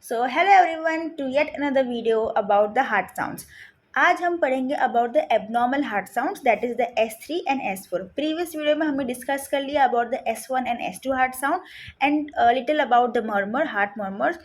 So hello everyone to yet another video about the heart sounds. आज हम पढ़ेंगे about the abnormal heart sounds that is the S3 and S4। Previous video में हमने discuss कर लिया about the S1 and S2 heart sound and little about the murmur heart murmur.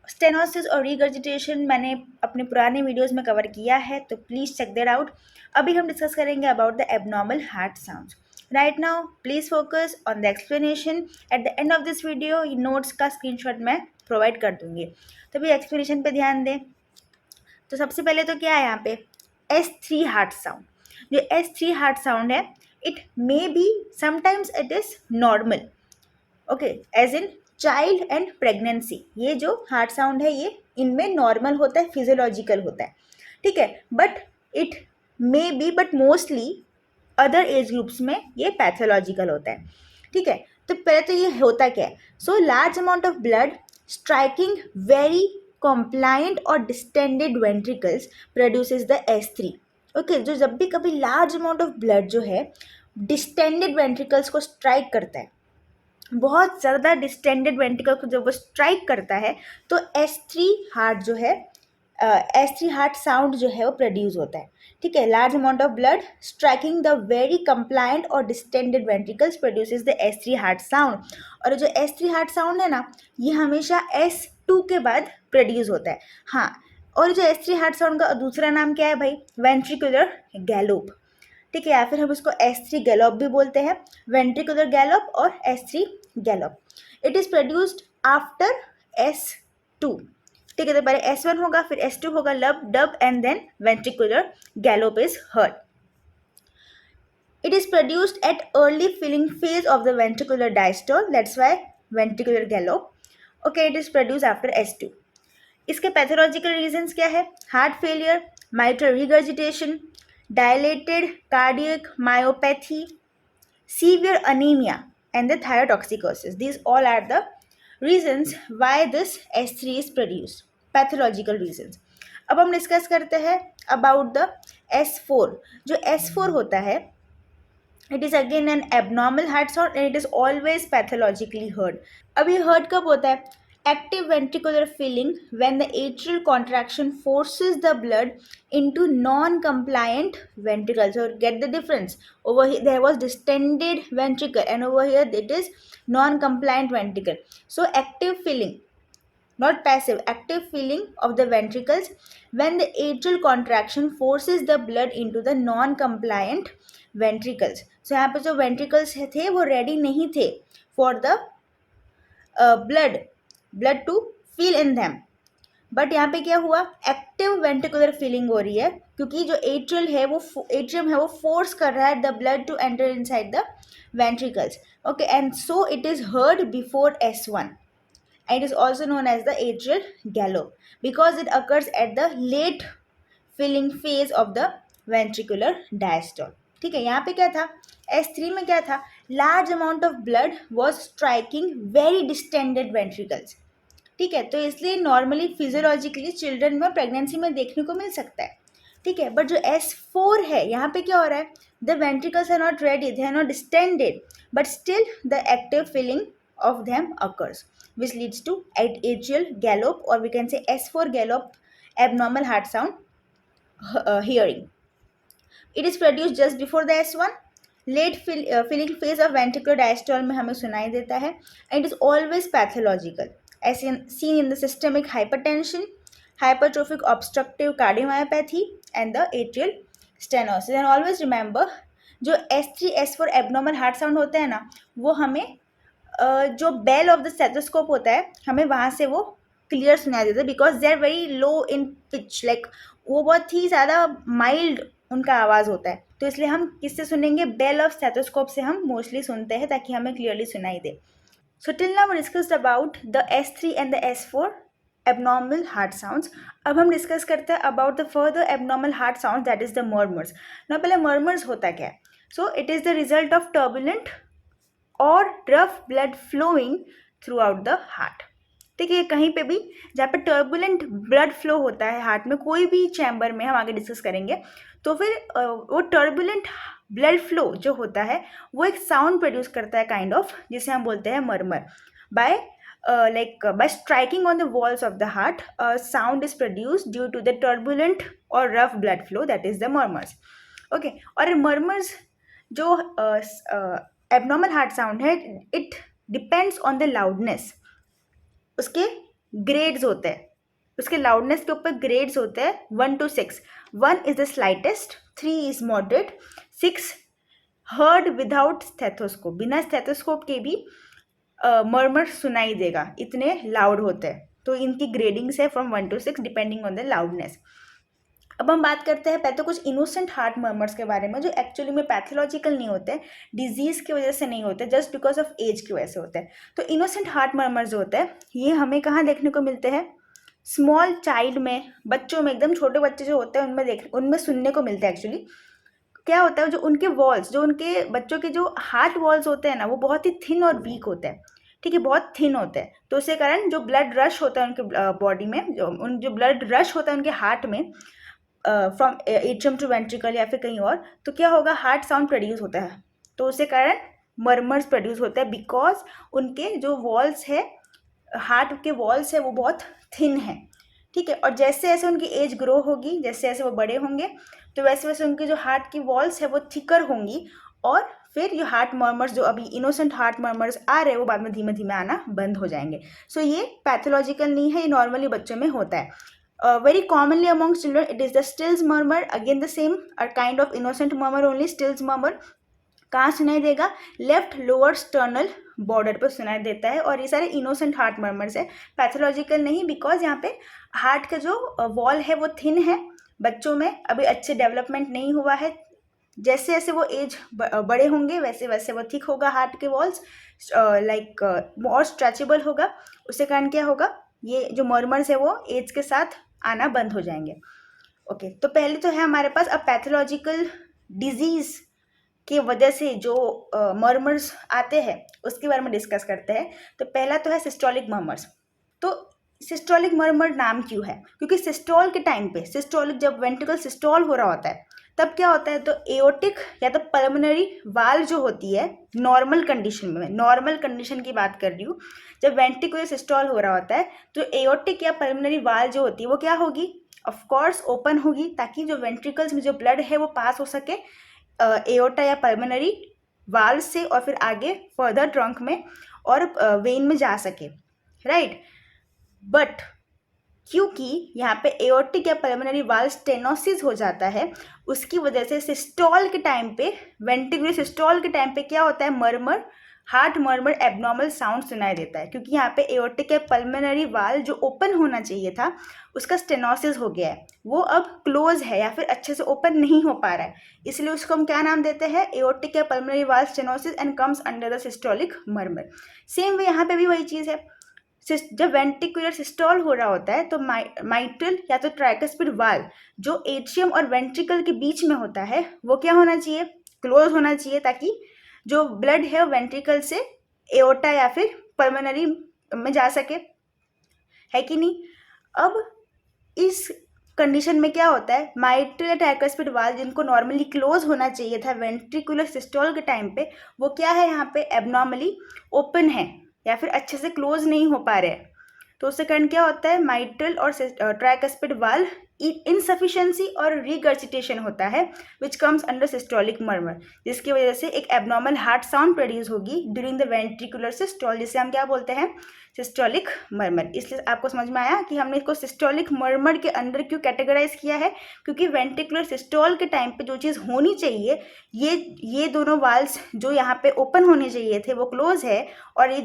Stenosis और regurgitation मैंने अपने पुराने वीडियोस में cover किया है, तो प्लीज़ चेक दैट आउट। अभी हम डिस्कस करेंगे about the abnormal heart sounds. Right now please focus on the explanation. At the end of this video notes का स्क्रीनशॉट मैं प्रोवाइड कर दूंगी, तो भी एक्सप्लेनेशन पे ध्यान दें। तो सबसे पहले तो क्या है यहाँ पे S3 हार्ट साउंड। जो S3 हार्ट साउंड है, it may be sometimes it is normal, okay, as in child and pregnancy. ये जो हार्ट साउंड है ये इनमें नॉर्मल होता है, फिजियोलॉजिकल होता है, ठीक है। But it may B, but mostly other age groups में ये पैथोलॉजिकल होता है, ठीक है। तो पहले तो ये होता क्या है, so large amount of blood striking very compliant और distended ventricles produces the S3। Okay, जो जब भी कभी लार्ज अमाउंट ऑफ ब्लड जो है डिस्टेंडेड वेंट्रिकल्स को स्ट्राइक करता है, बहुत ज़्यादा डिस्टेंडेड वेंट्रिकल को जब वो स्ट्राइक करता है, तो S3 हार्ट जो है, S3 हार्ट साउंड जो है वो प्रोड्यूस होता है, ठीक है। Large amount of blood striking the very compliant और distended ventricles produces the S3 heart sound. और जो S3 हार्ट साउंड है ना, ये हमेशा S2 के बाद प्रोड्यूस होता है। हाँ, और जो S3 हार्ट साउंड का दूसरा नाम क्या है भाई, वेंट्रिकुलर गैलोप, ठीक है, या फिर हम इसको S3 गैलोप भी बोलते हैं, वेंट्रिकुलर गैलोप और S3 gallop. It is produced after S2, ठीक है। तो पहले S1 होगा, फिर S2 होगा, lub dub and then ventricular gallop is heard. It is produced at early filling phase of the ventricular diastole, that's why ventricular gallop. Okay, it is produced after S2. इसके pathological reasons क्या है, heart failure, mitral regurgitation, dilated cardiac myopathy, severe anemia and the thyrotoxicosis. These all are the reasons why this S3 is produced, pathological reasons. अब हम discuss करते हैं about the S4। जो S4 होता है, it is again an abnormal heart sound and it is always pathologically heard. अब ये heard कब होता है, active ventricular filling when the atrial contraction forces the blood into non-compliant ventricles. So get the difference, over here there was distended ventricle and over here it is non-compliant ventricle. So active filling, not passive, active filling of the ventricles when the atrial contraction forces the blood into the non-compliant ventricles. So यहाँ पे जो ventricles थे वो ready नहीं थे for the blood to fill in them, but यहाँ पे क्या हुआ, एक्टिव वेंट्रिकुलर फीलिंग हो रही है, क्योंकि जो एट्रियम है वो फोर्स कर रहा है the blood to enter inside the ventricles, okay, and so it is heard before S1 and it is also known as the atrial gallop because it occurs at the late filling phase of the ventricular diastole, ठीक है। यहाँ पे क्या था, S3 में क्या था, large amount of blood was striking very distended ventricles, ठीक है। तो इसलिए नॉर्मली फिजियोलॉजिकली चिल्ड्रन में प्रेगनेंसी में देखने को मिल सकता है, ठीक है। बट जो S4 है, यहाँ पे क्या हो रहा है, the ventricles are not ready, they are not distended, but still the active filling of them occurs, which leads to atrial gallop, or we can say S4 gallop, abnormal heart sound hearing. It is produced just before the S1, filling phase of ventricular diastole में हमें सुनाई देता है, and it is always pathological, as seen in the systemic hypertension, hypertrophic obstructive cardiomyopathy and the atrial stenosis. And always remember, जो S3 S4 abnormal heart sound होते हैं ना, वो हमें जो बेल ऑफ द स्टेथोस्कोप होता है हमें वहाँ से वो क्लियर सुनाई देता है, because they are very low in pitch, like वो बहुत ही ज़्यादा माइल्ड उनका आवाज़ होता है, तो इसलिए हम किससे सुनेंगे, बेल ऑफ स्टेथोस्कोप से हम मोस्टली सुनते हैं ताकि हमें क्लियरली सुनाई दे। So till now we discussed about the S3 and the S4 abnormal heart sounds. अब हम डिस्कस करते हैं about the further abnormal heart sound, that is the murmurs. ना पहले मर्मर्स होता क्या है, so it is the result of turbulent और rough blood flowing throughout the heart, ठीक है। कहीं पे भी जहाँ पे टर्बुलेंट ब्लड फ्लो होता है हार्ट में, कोई भी चैम्बर में, हम आगे डिस्कस करेंगे, तो फिर वो टर्बुलेंट ब्लड फ्लो जो होता है वो एक साउंड प्रोड्यूस करता है काइंड ऑफ, जिसे हम बोलते हैं murmur, by like by striking on the walls of the heart, a sound is produced due to the turbulent or rough blood flow, that is the murmurs. Okay, और murmurs जो abnormal heart sound है, it depends on the loudness. उसके grades होते हैं, उसके loudness के ऊपर grades होते हैं 1 to 6. 1 is the slightest, 3 is moderate, 6 heard without stethoscope, बिना स्टेथोस्कोप के भी मर्मर सुनाई देगा, इतने लाउड होते हैं. तो इनकी ग्रेडिंग्स है from 1 to 6 depending on the loudness. अब हम बात करते हैं पहले तो कुछ इनोसेंट हार्ट मर्मर्स के बारे में, जो एक्चुअली में पैथोलॉजिकल नहीं होते, डिजीज की वजह से नहीं होते, जस्ट बिकॉज ऑफ एज की वजह से होते हैं. तो इनोसेंट हार्ट मर्मर्स जो होते हैं ये हमें कहाँ देखने को मिलते हैं? स्मॉल चाइल्ड में, बच्चों में, एकदम छोटे बच्चे जो होते हैं उनमें सुनने को मिलता है. एक्चुअली क्या होता है, जो उनके वॉल्स, जो उनके बच्चों के जो हार्ट वॉल्स होते हैं ना, वो बहुत ही थिन और वीक होते हैं. ठीक है, बहुत थिन होते हैं. तो उसके कारण जो ब्लड रश होता है उनके बॉडी में, जो ब्लड रश होता है उनके हार्ट में फ्रॉम एट्रियम टू वेंट्रिकल या फिर कहीं और, तो क्या होगा, हार्ट साउंड प्रोड्यूस होता है. तो उसके कारण मर्मर्स प्रोड्यूस होता है, बिकॉज उनके जो वॉल्स है, हार्ट के वॉल्स है, वो बहुत थिन है. ठीक है, और जैसे जैसे उनकी एज ग्रो होगी, जैसे जैसे वो बड़े होंगे, तो वैसे वैसे उनके जो हार्ट की वॉल्स है वो थिकर होंगी, और फिर जो हार्ट मर्मर्स, जो अभी इनोसेंट हार्ट मर्मर्स आ रहे हैं, वो बाद में धीमे धीमे आना बंद हो जाएंगे. सो ये पैथोलॉजिकल नहीं है, ये नॉर्मली बच्चों में होता है. Very commonly among children, it is the Stills murmur. Again, the same, a kind of innocent murmur only, Stills murmur. कहाँ सुनाई देगा? लेफ्ट लोअर स्टर्नल बॉर्डर पर सुनाई देता है. और ये सारे इनोसेंट हार्ट मर्मर्स है, पैथोलॉजिकल नहीं, बिकॉज यहाँ पे हार्ट का जो वॉल है वो थिन है, बच्चों में अभी अच्छे डेवलपमेंट नहीं हुआ है. जैसे जैसे वो एज बड़े होंगे वैसे वैसे वो थिक होगा हार्ट के वॉल्स, लाइक और स्ट्रेचेबल होगा. उसके कारण क्या होगा, ये जो मर्मर्स है वो एज के साथ आना बंद हो जाएंगे. ओके, तो पहले तो है हमारे पास अब पैथोलॉजिकल डिजीज की वजह से जो मर्मर्स आते हैं उसके बारे में डिस्कस करते हैं. तो पहला तो है सिस्टोलिक मर्मर्स. तो सिस्टोलिक मर्मर नाम क्यों है? क्योंकि सिस्टोल के टाइम पे, सिस्टोलिक जब वेंट्रिकल सिस्टोल हो रहा होता है तब क्या होता है, तो एओटिक या तो पल्मोनरी वाल जो होती है नॉर्मल कंडीशन में, नॉर्मल कंडीशन की बात कर रही हूँ, जब वेंट्रिकुलर सिस्टोल हो रहा होता है तो एओटिक या पल्मोनरी वाल जो होती है वो क्या होगी, ऑफ कोर्स ओपन होगी, ताकि जो वेंट्रिकल्स में जो ब्लड है वो पास हो सके एओटा या पल्मोनरी वाल से, और फिर आगे फर्दर ट्रंक में और वेन में जा सके, राइट. बट क्योंकि यहाँ पे एओर्टिक या पल्मोनरी वाल्व स्टेनोसिस हो जाता है, उसकी वजह से सिस्टोल के टाइम पे, वेंट्रिकुलर सिस्टोल के टाइम पे क्या होता है, murmur, heart murmur abnormal sound सुनाई देता है. क्योंकि यहाँ पे एओर्टिक या पल्मोनरी वाल्व जो ओपन होना चाहिए था उसका स्टेनोसिस हो गया है, वो अब क्लोज है या फिर अच्छे से ओपन नहीं हो पा रहा है, इसलिए उसको हम क्या नाम देते हैं, एओर्टिक या pulmonary valve stenosis, and comes under the systolic murmur. Same way यहाँ पे भी वही चीज़ है. जब वेंट्रिकुलर सिस्टोल हो रहा होता है तो माइट्रल या तो ट्राइकस्पिड वाल्व जो एट्रियम और वेंट्रिकल के बीच में होता है वो क्या होना चाहिए, क्लोज होना चाहिए, ताकि जो ब्लड है वेंट्रिकल से एओटा या फिर पल्मोनरी में जा सके, है कि नहीं. अब इस कंडीशन में क्या होता है, माइट्रल या ट्राइकस्पिड वाल्व जिनको नॉर्मली क्लोज होना चाहिए था वेंट्रिकुलर सिस्टोल के टाइम पे, वो क्या है, यहाँ पे एबनॉर्मली ओपन है या फिर अच्छे से क्लोज नहीं हो पा रहे हैं. तो उसके कारण क्या होता है, माइट्रल और ट्राइकस्पिड वाल्व इनसफिशिएंसी और रिगर्जिटेशन होता है, which comes under systolic murmur, जिसकी वजह से एक एबनॉर्मल हार्ट साउंड प्रोड्यूस होगी ड्यूरिंग द वेंट्रिकुलर सिस्टोल, जिसे हम क्या बोलते हैं, सिस्टोलिक मर्मर. इसलिए आपको समझ में आया कि हमने इसको सिस्टोलिक मर्मर के अंदर क्यों कैटेगराइज किया है, क्योंकि वेंट्रिकुलर सिस्टोल के टाइम पे जो चीज़ होनी चाहिए, ये दोनों वाल्व्स जो यहाँ पे ओपन होने चाहिए थे वो क्लोज है, और ये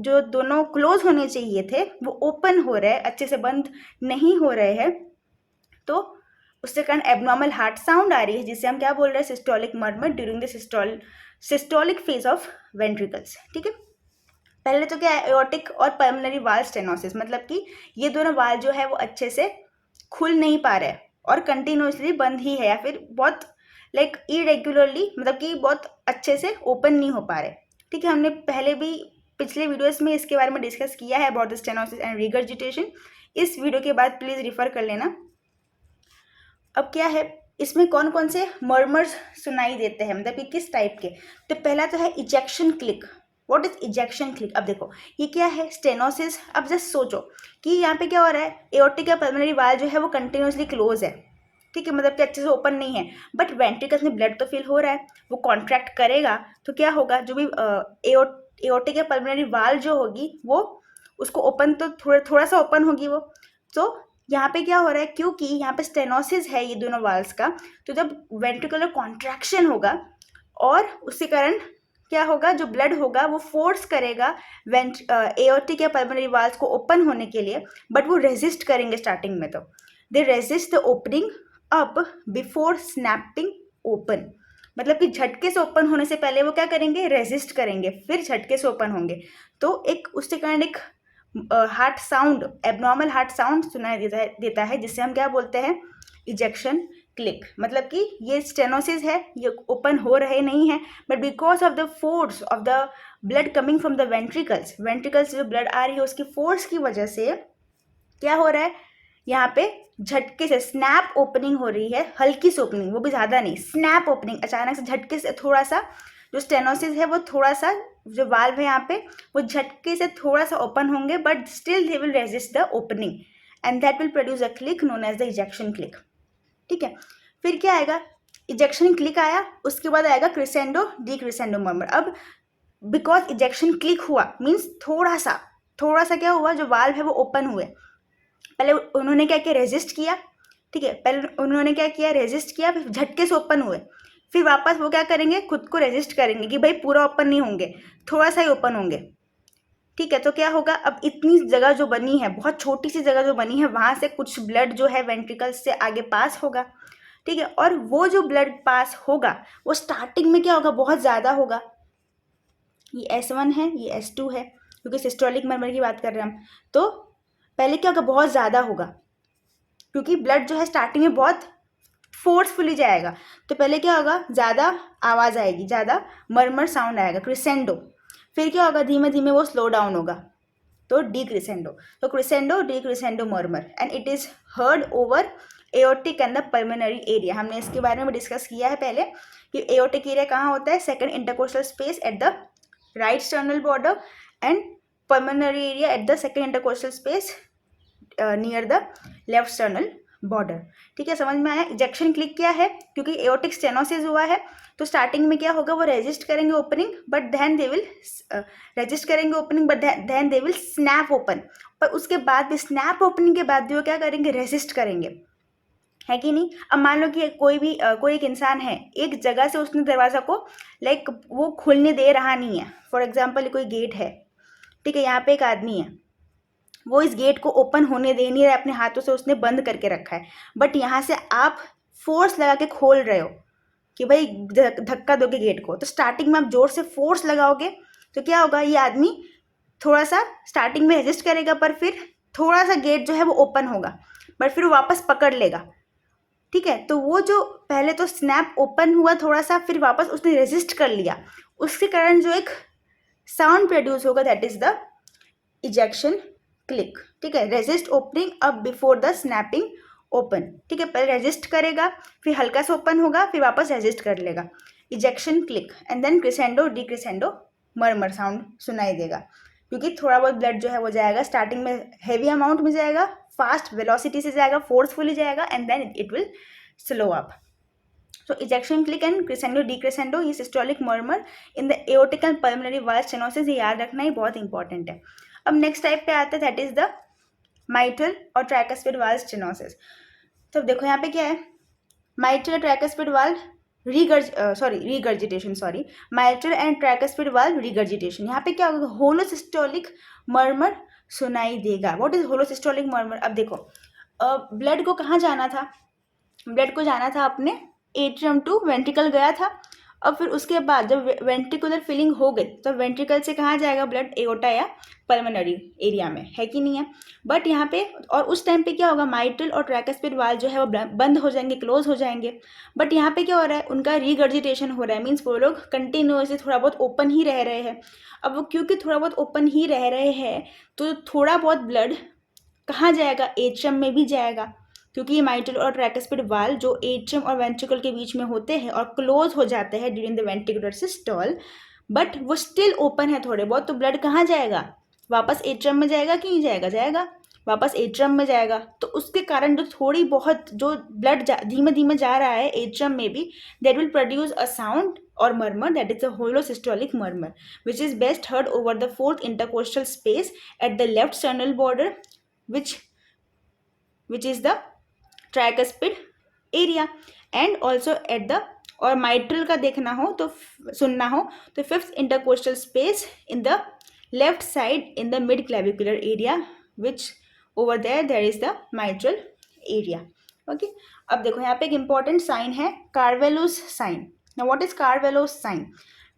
जो दोनों क्लोज होने चाहिए थे वो ओपन हो रहे हैं, अच्छे से बंद नहीं हो रहे हैं. तो उसके कारण एबनॉर्मल हार्ट साउंड आ रही है, जिसे हम क्या बोल रहे हैं, systolic murmur during the systolic phase of ventricles. ठीक है, पहले तो क्या है, एओर्टिक और पल्मोनरी वाल्व स्टेनोसिस, मतलब कि ये दोनों वाल्व जो है वो अच्छे से खुल नहीं पा रहे और कंटिन्यूसली बंद ही है, या फिर बहुत लाइक इरेगुलरली, मतलब कि बहुत अच्छे से ओपन नहीं हो पा रहे. ठीक है, हमने पहले भी पिछले वीडियोस में इसके बारे में डिस्कस किया है about the stenosis and regurgitation. इस वीडियो के बाद प्लीज़ रिफर कर लेना. अब क्या है, इसमें कौन कौन से मर्मर्स सुनाई देते हैं, मतलब कि किस टाइप के. तो पहला तो है ejection click. What is ejection click? अब देखो ये क्या है, स्टेनोसिस। अब जस्ट सोचो कि यहाँ पे क्या हो रहा है, एओर्टिक या पल्मोनरी वाल जो है वो कंटिन्यूसली क्लोज है, ठीक है, मतलब कि अच्छे से ओपन नहीं है, बट वेंट्रिकल्स में ब्लड तो फिल हो रहा है, वो कॉन्ट्रैक्ट करेगा तो क्या होगा, जो भी एओर्टिक या पल्मोनरी वाल जो होगी वो उसको ओपन तो थोड़ा सा ओपन होगी वो। तो यहाँ पे क्या हो रहा है, क्योंकि यहाँ पे स्टेनोसिस है ये दोनों वाल्स का, तो जब वेंट्रिकुलर कॉन्ट्रैक्शन होगा और उसी कारण क्या होगा, जो ब्लड होगा वो फोर्स करेगा एओर्टिक या पल्मोनरी वाल्स को ओपन होने के लिए, बट वो रेजिस्ट करेंगे स्टार्टिंग में, तो दे resist the opening up before snapping open, मतलब कि झटके से ओपन होने से पहले वो क्या करेंगे, रेजिस्ट करेंगे, फिर झटके से ओपन होंगे। तो एक उसके कारण एक heart sound, abnormal heart sound सुनाई देता है जिससे हम क्या बोलते हैं, इजेक्शन क्लिक। मतलब कि ये स्टेनोसिस है, ये ओपन हो रहे नहीं है, but because of the force of the blood coming from the ventricles जो ब्लड आ रही है उसकी फोर्स की वजह से क्या हो रहा है, यहाँ पे झटके से स्नैप ओपनिंग हो रही है, हल्की सी ओपनिंग, वो भी ज़्यादा नहीं, स्नैप ओपनिंग, अचानक से झटके से थोड़ा सा, जो स्टेनोसिस है वो थोड़ा सा, जो वाल्व है यहाँ पे वो झटके से थोड़ा सा ओपन होंगे, but still they will resist the opening and that will produce a click known as the ejection click, ठीक है। फिर क्या आएगा, इजेक्शन क्लिक आया, उसके बाद आएगा क्रिसेंडो डिक्रिसेंडो मर्मर। अब बिकॉज इजेक्शन क्लिक हुआ मीन्स थोड़ा सा क्या हुआ, जो वाल्व है वो ओपन हुए, पहले उन्होंने क्या किया, रेजिस्ट किया, ठीक है, पहले उन्होंने क्या किया, रेजिस्ट किया, फिर झटके से ओपन हुए, फिर वापस वो क्या करेंगे, खुद को रेजिस्ट करेंगे कि भाई पूरा ओपन नहीं होंगे, थोड़ा सा ही ओपन होंगे, ठीक है। तो क्या होगा, अब इतनी जगह जो बनी है, बहुत छोटी सी जगह जो बनी है, वहाँ से कुछ ब्लड जो है वेंट्रिकल्स से आगे पास होगा, ठीक है, और वो जो ब्लड पास होगा वो स्टार्टिंग में क्या होगा, बहुत ज़्यादा होगा, ये S1 है, ये S2 है, क्योंकि सिस्टोलिक मर्मर की बात कर रहे हैं हम, तो पहले क्या होगा, बहुत ज़्यादा होगा, क्योंकि ब्लड जो है स्टार्टिंग में बहुत फोर्सफुली जाएगा, तो पहले क्या होगा, ज़्यादा आवाज़ आएगी, ज़्यादा मर्मर साउंड आएगा, क्रिसेंडो। फिर क्या होगा, धीमे धीमे वो स्लो डाउन होगा, तो डिक्रिसेंडो। तो crescendo decrescendo murmur and it is heard over aortic and the pulmonary area. हमने इसके बारे में डिस्कस किया है पहले कि एओर्टिक एरिया कहाँ होता है, second intercostal space at the right sternal border and pulmonary area at the second intercostal space near the left sternal border, ठीक है। समझ में आया, इजेक्शन क्लिक क्या है, क्योंकि एओर्टिक स्टेनोसिस हुआ है तो स्टार्टिंग में क्या होगा, वो रेजिस्ट करेंगे opening, but then they will resist करेंगे opening, but then they will snap open, पर उसके बाद भी स्नैप ओपनिंग के बाद भी वो क्या करेंगे, रेजिस्ट करेंगे, है कि नहीं। अब मान लो कि कोई एक इंसान है, एक जगह से उसने दरवाज़ा को लाइक वो खुलने दे रहा नहीं है, फॉर एग्जाम्पल कोई गेट है, ठीक है, यहाँ पे एक आदमी है, वो इस गेट को ओपन होने दे नहीं रहा है, अपने हाथों से उसने बंद करके रखा है, बट यहाँ से आप फोर्स लगा के खोल रहे हो कि भाई धक्का दोगे गेट को, तो स्टार्टिंग में आप जोर से फोर्स लगाओगे तो क्या होगा, ये आदमी थोड़ा सा स्टार्टिंग में रेजिस्ट करेगा, पर फिर थोड़ा सा गेट जो है वो ओपन होगा, बट फिर वो वापस पकड़ लेगा, ठीक है। तो वो जो पहले तो स्नैप ओपन हुआ थोड़ा सा, फिर वापस उसने रेजिस्ट कर लिया, उसके कारण जो एक साउंड प्रोड्यूस होगा that is the ejection click, ठीक है। रेजिस्ट ओपनिंग अब बिफोर द स्नैपिंग ओपन, ठीक है, पहले रेजिस्ट करेगा, फिर हल्का सा ओपन होगा, फिर वापस रेजिस्ट कर लेगा, ejection click and then crescendo decrescendo murmur sound सुनाई देगा, क्योंकि थोड़ा बहुत ब्लड जो है वो जाएगा, स्टार्टिंग में हैवी अमाउंट में जाएगा, फास्ट वेलोसिटी से जाएगा, फोर्सफुली जाएगा and then it will slow up. So ejection click and crescendo decrescendo ये systolic murmur in the aortic and pulmonary valve stenosis, ये याद रखना ही बहुत इंपॉर्टेंट है। अब नेक्स्ट टाइप पे आता है दैट इज द माइट्रल और ट्राइकस्पिड वाल स्टेनोसिस। तो देखो यहाँ पे क्या है, mitral tricuspid valve mitral and tricuspid valve regurgitation. यहाँ पे क्या होगा, होलोसिस्टोलिक मर्मर सुनाई देगा। What is holosystolic murmur? अब देखो ब्लड को कहाँ जाना था, ब्लड को जाना था अपने एट्रियम टू वेंट्रिकल गया था, और फिर उसके बाद जब वेंट्रिकुलर फिलिंग हो गई तो वेंट्रिकल से कहाँ जाएगा ब्लड, एओर्टा या पल्मोनरी एरिया में, है कि नहीं है। बट यहाँ पे और उस टाइम पे क्या होगा, माइट्रल और ट्राइकस्पिड वाल जो है वो बंद हो जाएंगे, क्लोज हो जाएंगे, बट यहाँ पे क्या हो रहा है, उनका रिगर्जिटेशन हो रहा है, मीन्स वो लोग कंटिन्यूसली थोड़ा बहुत ओपन ही रह रहे हैं। अब वो क्योंकि थोड़ा बहुत ओपन ही रह रहे हैं तो थोड़ा बहुत ब्लड कहाँ जाएगा, एट्रियम में भी जाएगा, क्योंकि ये माइट्रल और ट्राइकस्पिड वाल जो एट्रियम और वेंट्रिकल के बीच में होते हैं और क्लोज हो जाते हैं during the ventricular systole, but वो स्टिल ओपन है थोड़े बहुत, तो ब्लड कहाँ जाएगा, वापस एट्रियम में जाएगा कि नहीं जाएगा, जाएगा वापस एट्रियम में जाएगा। तो उसके कारण जो थोड़ी बहुत जो ब्लड धीमे धीमे जा रहा है एट्रियम में भी, that will produce a sound और murmur, that is a holosystolic murmur, which is best heard over the fourth intercostal space at the left sternal border, which is the tricuspid area, and also at the, और mitral का देखना हो तो सुनना हो तो fifth intercostal space in the left side in the mid clavicular area, which over there is the mitral area. Okay, अब देखो यहाँ पे एक इंपॉर्टेंट साइन है Carvallo's sign. Now what is Carvallo's sign?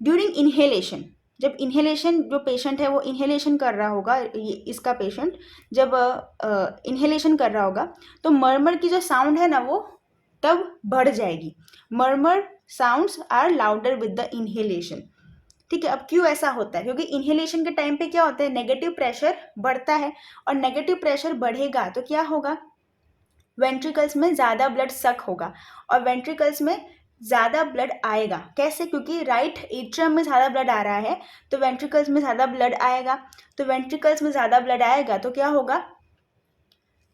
During inhalation, जब inhalation, जो patient है वो इनहेलेशन कर रहा होगा, इसका पेशेंट जब इनहेलेशन कर रहा होगा तो मर्मर की जो साउंड है ना वो तब बढ़ जाएगी। Murmur sounds are louder with the inhalation. ठीक है, अब क्यों ऐसा होता है? क्योंकि इनहेलेशन के टाइम पे क्या होता है, नेगेटिव प्रेशर बढ़ता है, और नेगेटिव प्रेशर बढ़ेगा तो क्या होगा, वेंट्रिकल्स में ज़्यादा ब्लड सक होगा, और वेंट्रिकल्स में ज़्यादा ब्लड आएगा। कैसे? क्योंकि राइट एट्रियम में ज़्यादा ब्लड आ रहा है तो वेंट्रिकल्स में ज़्यादा ब्लड आएगा। तो वेंट्रिकल्स में ज़्यादा ब्लड आएगा तो क्या होगा,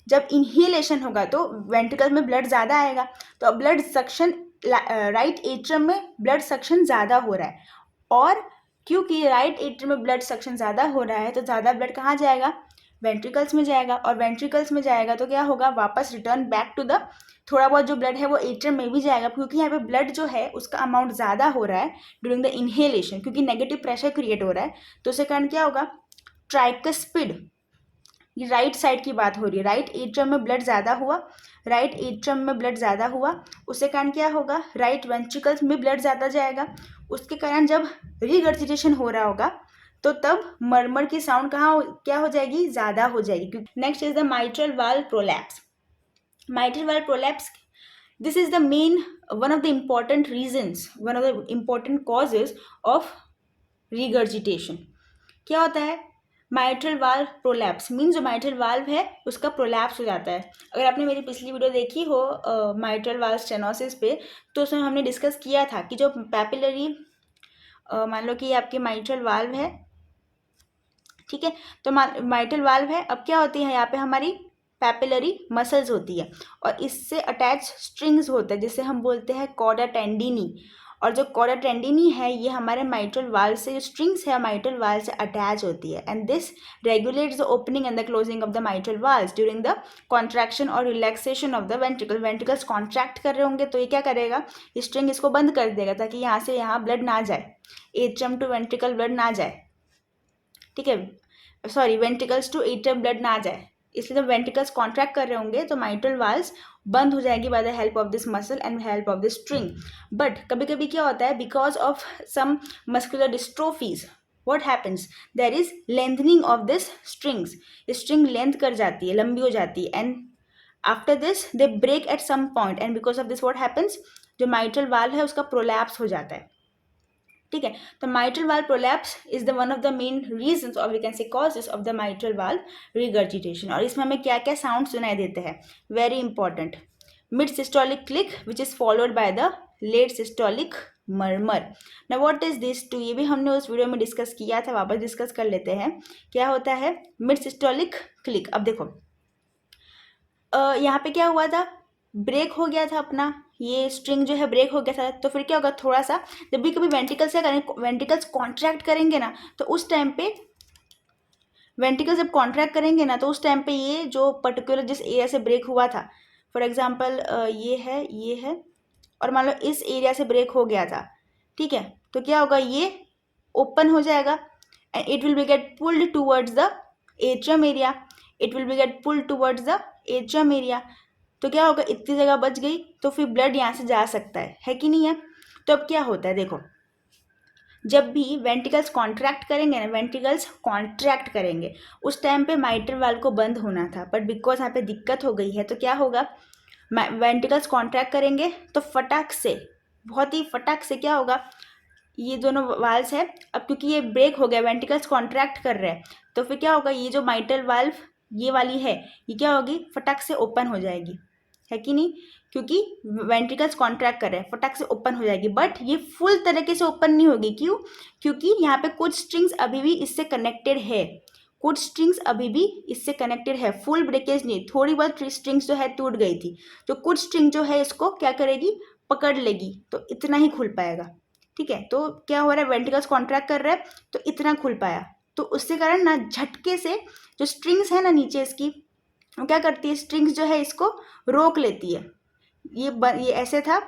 जब इनहेलेशन होगा तो वेंट्रिकल में ब्लड ज़्यादा आएगा, तो ब्लड सक्शन, राइट एट्रियम में ब्लड सक्शन ज़्यादा हो रहा है, और क्योंकि राइट एट्रियम में ब्लड सक्शन ज़्यादा हो रहा है तो ज़्यादा ब्लड कहाँ जाएगा, वेंट्रिकल्स में जाएगा, और वेंट्रिकल्स में जाएगा तो क्या होगा, वापस रिटर्न बैक टू द, थोड़ा बहुत जो ब्लड है वो एट्रियम में भी जाएगा, क्योंकि यहाँ पे ब्लड जो है उसका अमाउंट ज़्यादा हो रहा है ड्यूरिंग द इनहेलेशन, क्योंकि नेगेटिव प्रेशर क्रिएट हो रहा है। तो उसके कारण क्या होगा, ट्राइकस्पिड, ये राइट साइड की बात हो रही है, राइट एट्रियम में ब्लड ज़्यादा हुआ, राइट एट्रियम में ब्लड ज़्यादा हुआ, उसके कारण क्या होगा, राइट वेंट्रिकल्स में ब्लड ज़्यादा जाएगा, उसके कारण जब रिगर्जिटेशन हो रहा होगा तो तब मर्मर की साउंड कहाँ क्या हो जाएगी, ज़्यादा हो जाएगी। Next is the mitral valve prolapse. Mitral valve prolapse, this is the main, one of the important reasons, one of the important causes of regurgitation। क्या होता है, माइट्रल वाल्व प्रोलैप्स मीन्स जो माइट्रल वाल्व है उसका prolapse हो जाता है। अगर आपने मेरी पिछली वीडियो देखी हो माइट्रल वाल्व स्टेनोसिस पे, तो उसमें हमने डिस्कस किया था कि जो पैपिलरी, मान लो कि ये आपकी माइट्रल वाल्व है, ठीक है, तो माइट्रल वाल्व है, अब क्या होती है यहाँ पे हमारी पैपिलरी मसल्स होती है, और इससे अटैच स्ट्रिंग्स होते हैं जिसे हम बोलते हैं कॉर्डा टेंडिनी, और जो कॉर्डा टेंडिनी है ये हमारे माइट्रल वाल्व से, जो स्ट्रिंग्स है माइट्रल वाल्व से अटैच होती है, and this regulates the opening and the closing of the mitral valves during the contraction और relaxation of the ventricle. Ventricles contract कर रहे होंगे तो ये क्या करेगा, ये स्ट्रिंग इसको बंद कर देगा ताकि यहाँ से यहाँ ब्लड ना जाए, एट्रियम टू वेंट्रिकल ब्लड ना जाए, ठीक है, sorry ventricles to atrium blood ना जाए। इसलिए जब वेंट्रिकल्स कॉन्ट्रैक्ट कर रहे होंगे तो माइट्रल वाल्व्स बंद हो जाएगी by the help of this muscle and help of this string. But कभी कभी क्या होता है, because of some muscular dystrophies, what happens, there is lengthening of this strings, string length कर जाती है, लंबी हो जाती है, and after this they break at some point, and because of this what happens, जो माइट्रल वाल्व है उसका प्रोलैप्स हो जाता है। ठीक है, तो mitral valve prolapse is the one of the main reasons, और we can say causes of the mitral valve regurgitation. और इसमें हमें क्या क्या साउंड सुनाई देते हैं, very important, mid systolic click which is followed by the late systolic murmur. Now what is this too, ये भी हमने उस वीडियो में डिस्कस किया था, वापस डिस्कस कर लेते हैं क्या होता है मिड सिस्टोलिक क्लिक। अब देखो यहाँ पे क्या हुआ था, ब्रेक हो गया था अपना, ये स्ट्रिंग जो है ब्रेक हो गया था, तो फिर क्या होगा, थोड़ा सा जब भी कभी वेंट्रिकल्स से वेंट्रिकल्स कॉन्ट्रैक्ट करेंगे ना, तो उस टाइम पे वेंट्रिकल जब कॉन्ट्रैक्ट करेंगे ना तो उस टाइम पे ये जो पर्टिकुलर जिस एरिया से ब्रेक हुआ था, फॉर एग्जांपल ये है और मान लो इस एरिया से ब्रेक हो गया था, ठीक है, तो क्या होगा, ये ओपन हो जाएगा and it will be get pulled towards the atrium area, it will be get pulled towards the atrium area. तो क्या होगा, इतनी जगह बच गई तो फिर ब्लड यहाँ से जा सकता है कि नहीं है। तो अब क्या होता है, देखो जब भी वेंट्रिकल्स कॉन्ट्रैक्ट करेंगे ना, वेंट्रिकल्स कॉन्ट्रैक्ट करेंगे उस टाइम पे माइट्रल वाल्व को बंद होना था, बट बिकॉज यहाँ पे दिक्कत हो गई है तो क्या होगा, वेंट्रिकल्स कॉन्ट्रैक्ट करेंगे तो फटाक से, बहुत ही फटाक से क्या होगा, ये दोनों वाल्व्स है, अब क्योंकि ये ब्रेक हो गया, वेंट्रिकल्स कॉन्ट्रैक्ट कर रहे हैं, तो फिर क्या होगा, ये जो माइट्रल वाल्व ये वाली है ये क्या होगी, फटाक से ओपन हो जाएगी, है कि नहीं, क्योंकि वेंट्रिकल्स कॉन्ट्रैक्ट कर रहे हैं, फटाक से ओपन हो जाएगी, बट ये फुल तरीके से ओपन नहीं होगी। क्यों? क्योंकि यहाँ पे कुछ स्ट्रिंग्स अभी भी इससे कनेक्टेड है, कुछ स्ट्रिंग्स अभी भी इससे कनेक्टेड है, फुल ब्रेकेज नहीं, थोड़ी बहुत स्ट्रिंग्स जो है टूट गई थी, तो कुछ स्ट्रिंग जो है इसको क्या करेगी, पकड़ लेगी, तो इतना ही खुल पाएगा। ठीक है, तो क्या हो रहा है, वेंट्रिकल्स कॉन्ट्रैक्ट कर रहा है तो इतना खुल पाया, तो उसके कारण ना झटके से जो स्ट्रिंग्स है ना नीचे इसकी, वो क्या करती है, स्ट्रिंग्स जो है इसको रोक लेती है। ये ऐसे था,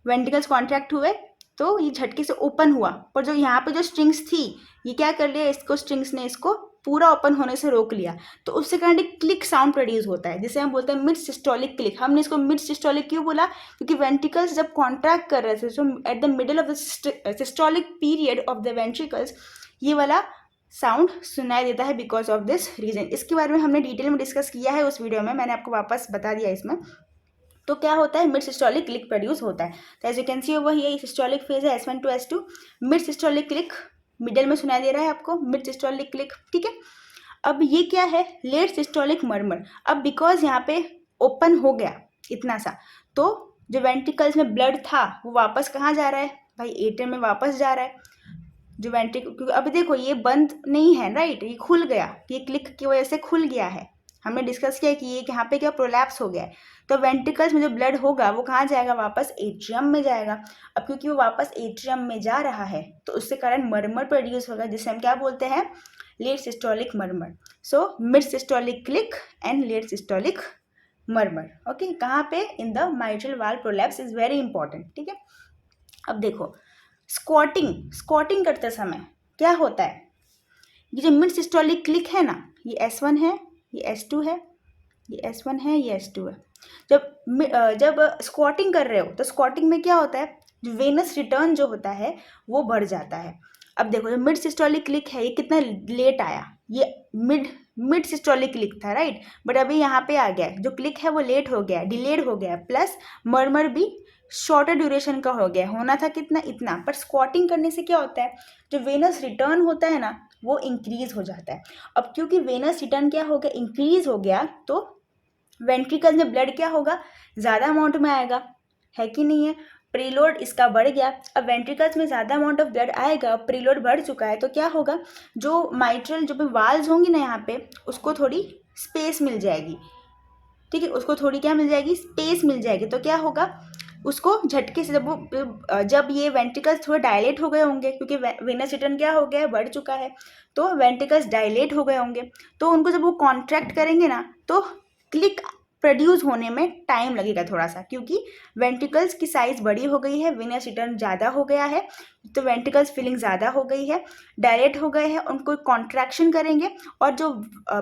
वेंट्रिकल्स कॉन्ट्रैक्ट हुए तो ये झटके से ओपन हुआ, पर जो यहाँ पे जो स्ट्रिंग्स थी ये क्या कर लिया, इसको स्ट्रिंग्स ने इसको पूरा ओपन होने से रोक लिया, तो उससे कारण एक क्लिक साउंड प्रोड्यूस होता है, जिसे हम बोलते हैं मिड सिस्टोलिक क्लिक। हमने इसको मिड सिस्टोलिक क्यों बोला, क्योंकि वेंट्रिकल्स जब कॉन्ट्रैक्ट कर रहे थे, जो at the middle of the systolic period of the ventricles, ये वाला साउंड सुनाई देता है बिकॉज ऑफ दिस रीजन। इसके बारे में हमने डिटेल में डिस्कस किया है उस वीडियो में, मैंने आपको वापस बता दिया इसमें। तो क्या होता है, मिड सिस्टोलिक क्लिक प्रोड्यूस होता है। तो as you can see over here, systolic phase है S1 to S2, mid systolic click middle में सुनाई दे रहा है आपको, मिड सिस्टोलिक क्लिक। ठीक है, अब ये क्या है, लेट सिस्टोलिक मर्मर। अब बिकॉज यहाँ पे ओपन हो गया इतना सा, तो जो वेंट्रिकल्स में ब्लड था वो वापस कहाँ जा रहा है भाई, एट्रियम में वापस जा रहा है। जो वेंट्रिकल, क्योंकि अभी देखो ये बंद नहीं है, राइट, ये खुल गया, ये क्लिक की वजह से खुल गया है। हमने डिस्कस किया कि ये यहाँ पे क्या प्रोलैप्स हो गया है, तो वेंट्रिकल्स में जो ब्लड होगा वो कहाँ जाएगा, वापस एट्रियम में जाएगा। अब क्योंकि वो वापस एट्रियम में जा रहा है तो उसके कारण मर्मर प्रोड्यूस होगा, जिसे हम क्या बोलते हैं, late systolic murmur. So mid systolic click and late systolic murmur. Okay, कहाँ पे, in the mitral valve prolapse is very important. ठीक है, अब देखो स्क्वाटिंग करते समय क्या होता है, ये जो मिड सिस्टोलिक क्लिक है ना, ये S1 है, ये S2 है, ये S1 है, ये S2 है। जब स्क्वाटिंग कर रहे हो तो स्क्वाटिंग में क्या होता है, जो वेनस रिटर्न जो होता है वो बढ़ जाता है। अब देखो, जो मिड सिस्टोलिक क्लिक है ये कितना लेट आया, ये मिड सिस्टोलिक क्लिक था, राइट, बट अभी यहाँ पे आ गया है, जो क्लिक है वो लेट हो गया, डिलेड हो गया, प्लस मर्मर भी शॉर्टर ड्यूरेशन का हो गया, होना था कितना, इतना। पर स्क्वाटिंग करने से क्या होता है, जो वेनस रिटर्न होता है ना वो इंक्रीज हो जाता है। अब क्योंकि वेनस रिटर्न क्या हो गया, इंक्रीज हो गया, तो वेंट्रिकल में ब्लड क्या होगा, ज़्यादा अमाउंट में आएगा, है कि नहीं है, प्रीलोड इसका बढ़ गया। अब वेंट्रिकल्स में ज़्यादा अमाउंट ऑफ ब्लड आएगा, प्रीलोड बढ़ चुका है, तो क्या होगा, जो माइट्रल जो भी वाल्व्स होंगी ना यहाँ पे, उसको थोड़ी स्पेस मिल जाएगी। ठीक है, उसको थोड़ी क्या मिल जाएगी, स्पेस मिल जाएगी, तो क्या होगा, उसको झटके से जब ये वेंट्रिकल्स थोड़े डायलेट हो गए होंगे, क्योंकि वेनस रिटर्न क्या हो गया है, बढ़ चुका है, तो वेंट्रिकल्स डायलेट हो गए होंगे, तो उनको जब वो कॉन्ट्रैक्ट करेंगे ना तो क्लिक प्रोड्यूस होने में टाइम लगेगा थोड़ा सा, क्योंकि वेंट्रिकल्स की साइज़ बड़ी हो गई है, वेनस रिटर्न ज़्यादा हो गया है, तो वेंट्रिकल्स फीलिंग ज़्यादा हो गई है, डायलेट हो गए हैं, उनको कॉन्ट्रैक्शन करेंगे, और जो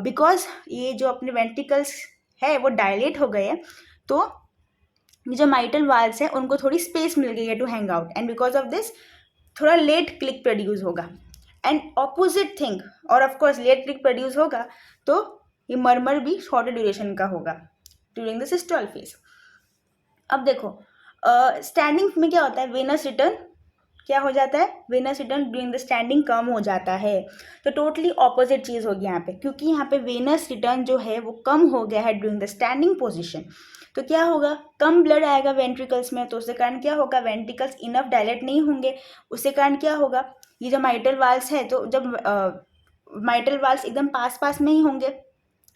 बिकॉज ये जो अपने वेंट्रिकल्स है वो डायलेट हो गए हैं, तो जो माइटल वाल्व्स हैं उनको थोड़ी स्पेस मिल गई है to hang out, and because of this थोड़ा लेट क्लिक प्रोड्यूस होगा। एंड ऑपोजिट थिंग, और ऑफकोर्स लेट क्लिक प्रोड्यूस होगा तो ये मर्मर भी शॉर्टर ड्यूरेशन का होगा ड्यूरिंग द सिस्टोल फेज। अब देखो स्टैंडिंग में क्या होता है, वेनस रिटर्न क्या हो जाता है, venous return during the standing कम हो जाता है, तो टोटली ऑपोजिट चीज़ होगी यहाँ पे, क्योंकि यहाँ पे वेनस रिटर्न जो है वो कम हो गया है ड्यूरिंग द स्टैंडिंग पोजिशन, तो क्या होगा, कम ब्लड आएगा वेंट्रिकल्स में, तो उसके कारण क्या होगा, वेंट्रिकल्स इनफ डायलेट नहीं होंगे, उसके कारण क्या होगा, ये जो माइटल वाल्व्स है, तो जब माइटल वाल्व्स एकदम पास में ही होंगे,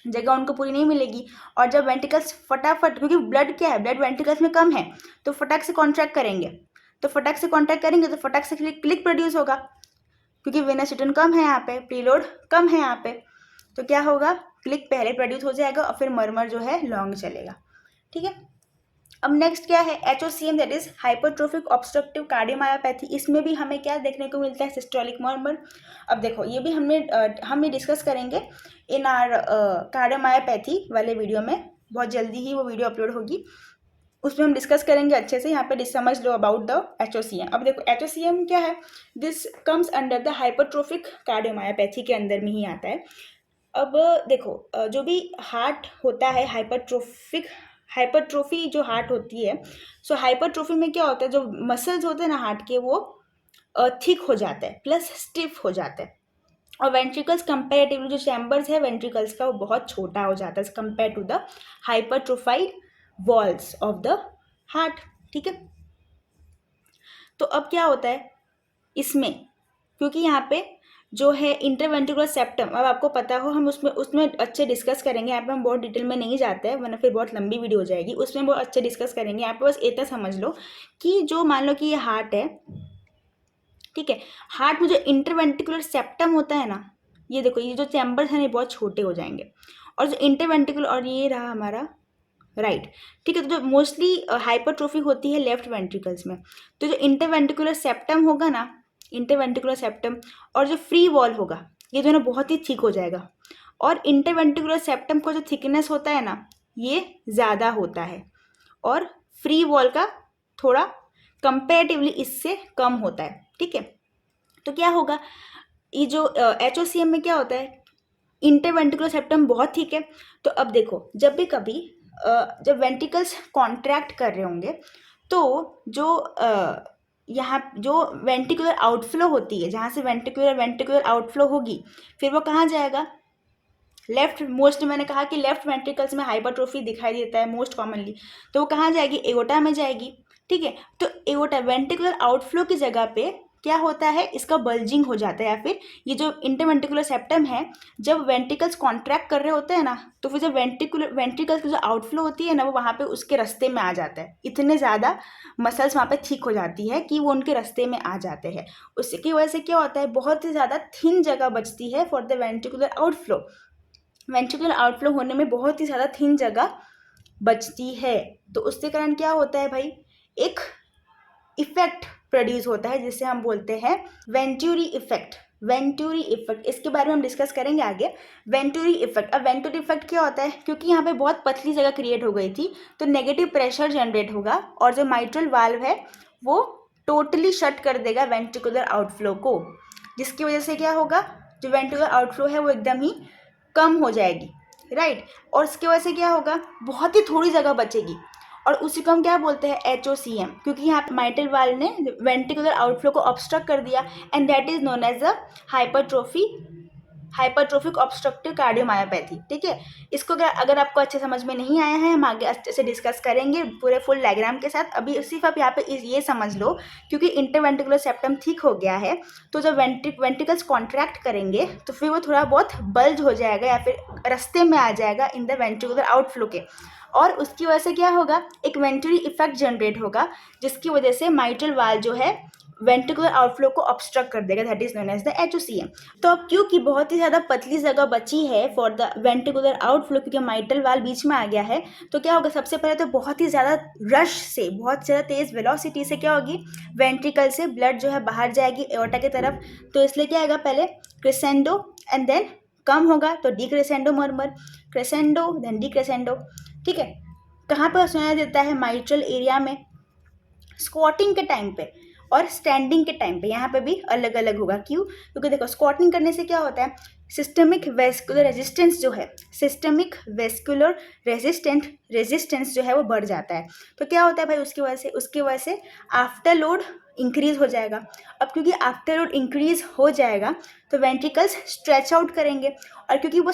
जगह उनको पूरी नहीं मिलेगी, और जब वेंट्रिकल्स फटाफट, क्योंकि ब्लड क्या है, ब्लड वेंट्रिकल्स में कम है, तो फटाक से कॉन्ट्रैक्ट करेंगे, तो फटाक से क्लिक प्रोड्यूस होगा, क्योंकि वेनस रिटर्न कम है यहाँ पे, प्रीलोड कम है यहाँ पे, तो क्या होगा, क्लिक पहले प्रोड्यूस हो जाएगा और फिर मर्मर जो है लॉन्ग चलेगा। ठीक है, अब नेक्स्ट क्या है, HOCM, that is hypertrophic obstructive cardiomyopathy. इसमें भी हमें क्या देखने को मिलता है, सिस्टोलिक मर्मर। अब देखो ये भी हम डिस्कस करेंगे इन आर कार्डियोमायोपैथी वाले वीडियो में, बहुत जल्दी ही वो वीडियो अपलोड होगी, उसमें हम डिस्कस करेंगे अच्छे से। यहाँ पे समझ लो अबाउट द HOCM। अब देखो HOCM क्या है, this comes under the hypertrophic cardiomyopathy के अंदर में ही आता है। अब देखो जो भी हार्ट होता है, हाइपरट्रोफी जो हार्ट होती है, सो हाइपरट्रोफी में क्या होता है, जो मसल्स होते हैं ना हार्ट के, वो थिक हो जाते हैं प्लस स्टिफ हो जाते हैं, और वेंट्रिकल्स कंपेरेटिवली जो चैम्बर्स है वेंट्रिकल्स का वो बहुत छोटा हो जाता है compare to the hypertrophied walls of the heart. ठीक है, तो अब क्या होता है इसमें, क्योंकि यहाँ पे जो है इंटरवेंट्रिकुलर सेप्टम, अब आपको पता हो, हम उसमें उसमें अच्छे डिस्कस करेंगे, यहाँ पे हम बहुत डिटेल में नहीं जाते हैं वरना फिर बहुत लंबी वीडियो हो जाएगी, उसमें बहुत अच्छे डिस्कस करेंगे। यहाँ पे बस इतना समझ लो कि जो मान लो कि ये हार्ट है, ठीक है, हार्ट में जो इंटरवेंट्रिकुलर सेप्टम होता है ना, ये देखो ये जो चैम्बर्स हैं ये बहुत छोटे हो जाएंगे, और जो इंटरवेंट्रिकुलर, और ये रहा हमारा राइट, ठीक है, तो जो मोस्टली हाइपरट्रोफी होती है लेफ्ट वेंट्रिकल्स में, तो जो इंटरवेंट्रिकुलर सेप्टम होगा ना, इंटरवेंट्रिकुलर सेप्टम और जो फ्री वॉल होगा, ये दोनों बहुत ही थिक हो जाएगा, और इंटरवेंट्रिकुलर सेप्टम का जो थिकनेस होता है ना ये ज़्यादा होता है, और फ्री वॉल का थोड़ा कंपेरेटिवली इससे कम होता है। ठीक है, तो क्या होगा, ये जो HOCM में क्या होता है, इंटरवेंट्रिकुलर सेप्टम बहुत ठीक है। तो अब देखो जब भी कभी जब वेंट्रिकल्स कॉन्ट्रैक्ट कर रहे होंगे तो जो यहाँ जो वेंट्रिकुलर आउटफ्लो होती है, जहाँ से वेंट्रिकुलर आउटफ्लो होगी, फिर वो कहाँ जाएगा, लेफ्ट, मोस्ट मैंने कहा कि लेफ्ट वेंट्रिकल्स में हाइपरट्रोफी दिखाई देता है मोस्ट कॉमनली, तो वो कहाँ जाएगी, एओर्टा में जाएगी। ठीक है, तो एओर्टा वेंट्रिकुलर आउटफ्लो की जगह पे क्या होता है, इसका बल्जिंग हो जाता है, या फिर ये जो इंटरवेंट्रिकुलर सेप्टम है, जब वेंट्रिकल्स कॉन्ट्रैक्ट कर रहे होते हैं ना, तो फिर जब वेंट्रिकल्स की जो आउटफ्लो होती है ना, वो वहाँ पे उसके रास्ते में आ जाता है, इतने ज़्यादा मसल्स वहाँ पे थिक हो जाती है कि वो उनके रास्ते में आ जाते हैं। उसकी वजह से क्या होता है, बहुत ही ज़्यादा थिन जगह बचती है for the ventricular outflow. Ventricular outflow होने में बहुत ही ज़्यादा थिन जगह बचती है, तो उसके कारण क्या होता है भाई, एक इफेक्ट प्रोड्यूस होता है जिसे हम बोलते हैं वेंटूरी इफेक्ट। वेंटूरी इफेक्ट, इसके बारे में हम डिस्कस करेंगे आगे। वेंटूरी इफेक्ट, अब वेंटूरी इफेक्ट क्या होता है, क्योंकि यहाँ पे बहुत पतली जगह क्रिएट हो गई थी तो नेगेटिव प्रेशर जनरेट होगा, और जो माइट्रल वाल्व है वो टोटली शट कर देगा वेंट्रिकुलर आउटफ्लो को, जिसकी वजह से क्या होगा, जो वेंट्रिकुलर आउटफ्लो है वो एकदम ही कम हो जाएगी, राइट। और उसकी वजह से क्या होगा, बहुत ही थोड़ी जगह बचेगी, और उसी को हम क्या बोलते हैं, HOCM, क्योंकि यहाँ पे माइट्रल वाल्व ने वेंट्रिकुलर आउटफ्लो को ऑब्स्ट्रक्ट कर दिया, and that is known as a hypertrophic obstructive cardiomyopathy. ठीक है, इसको अगर आपको अच्छे समझ में नहीं आया है, हम आगे अच्छे से डिस्कस करेंगे पूरे फुल डायग्राम के साथ। अभी सिर्फ आप यहाँ पे ये समझ लो, क्योंकि इंटरवेंट्रिकुलर सेप्टम ठीक हो गया है, तो जब वेंट्रिकल्स कॉन्ट्रैक्ट करेंगे तो फिर वो थोड़ा बहुत बल्ज हो जाएगा या फिर रास्ते में आ जाएगा इन द वेंट्रिकुलर आउटफ्लो के, और उसकी वजह से क्या होगा, एक वेंटरी इफेक्ट जनरेट होगा, जिसकी वजह से माइट्रल वाल्व जो है वेंट्रिकुलर आउटफ्लो को ऑब्स्ट्रक्ट कर देगा, that is known as the HOCM। तो अब क्योंकि बहुत ही ज़्यादा पतली जगह बची है फॉर द वेंट्रिकुलर आउटफ्लो, क्योंकि माइट्रल वाल्व बीच में आ गया है, तो क्या होगा, सबसे पहले तो बहुत ही ज़्यादा रश से, बहुत ज़्यादा तेज़ वेलोसिटी से क्या होगी, वेंट्रिकल से ब्लड जो है बाहर जाएगी एओर्टा की तरफ, तो इसलिए क्या आएगा, पहले क्रेसेंडो एंड देन कम होगा तो decrescendo murmur, crescendo then decrescendo. ठीक है, कहाँ पर सुनाई देता है, माइट्रल एरिया में, स्क्वाटिंग के टाइम पे और स्टैंडिंग के टाइम पे, यहाँ पे भी अलग अलग होगा। क्यों, क्योंकि देखो स्क्वाटिंग करने से क्या होता है, सिस्टमिक वेस्कुलर रेजिस्टेंस जो है, सिस्टमिक वेस्कुलर रेजिस्टेंस जो है वो बढ़ जाता है, तो क्या होता है भाई, उसकी वजह से आफ्टर लोड इंक्रीज हो जाएगा। अब क्योंकि आफ्टर लोड इंक्रीज हो जाएगा तो वेंट्रिकल्स स्ट्रेच आउट करेंगे, और क्योंकि वो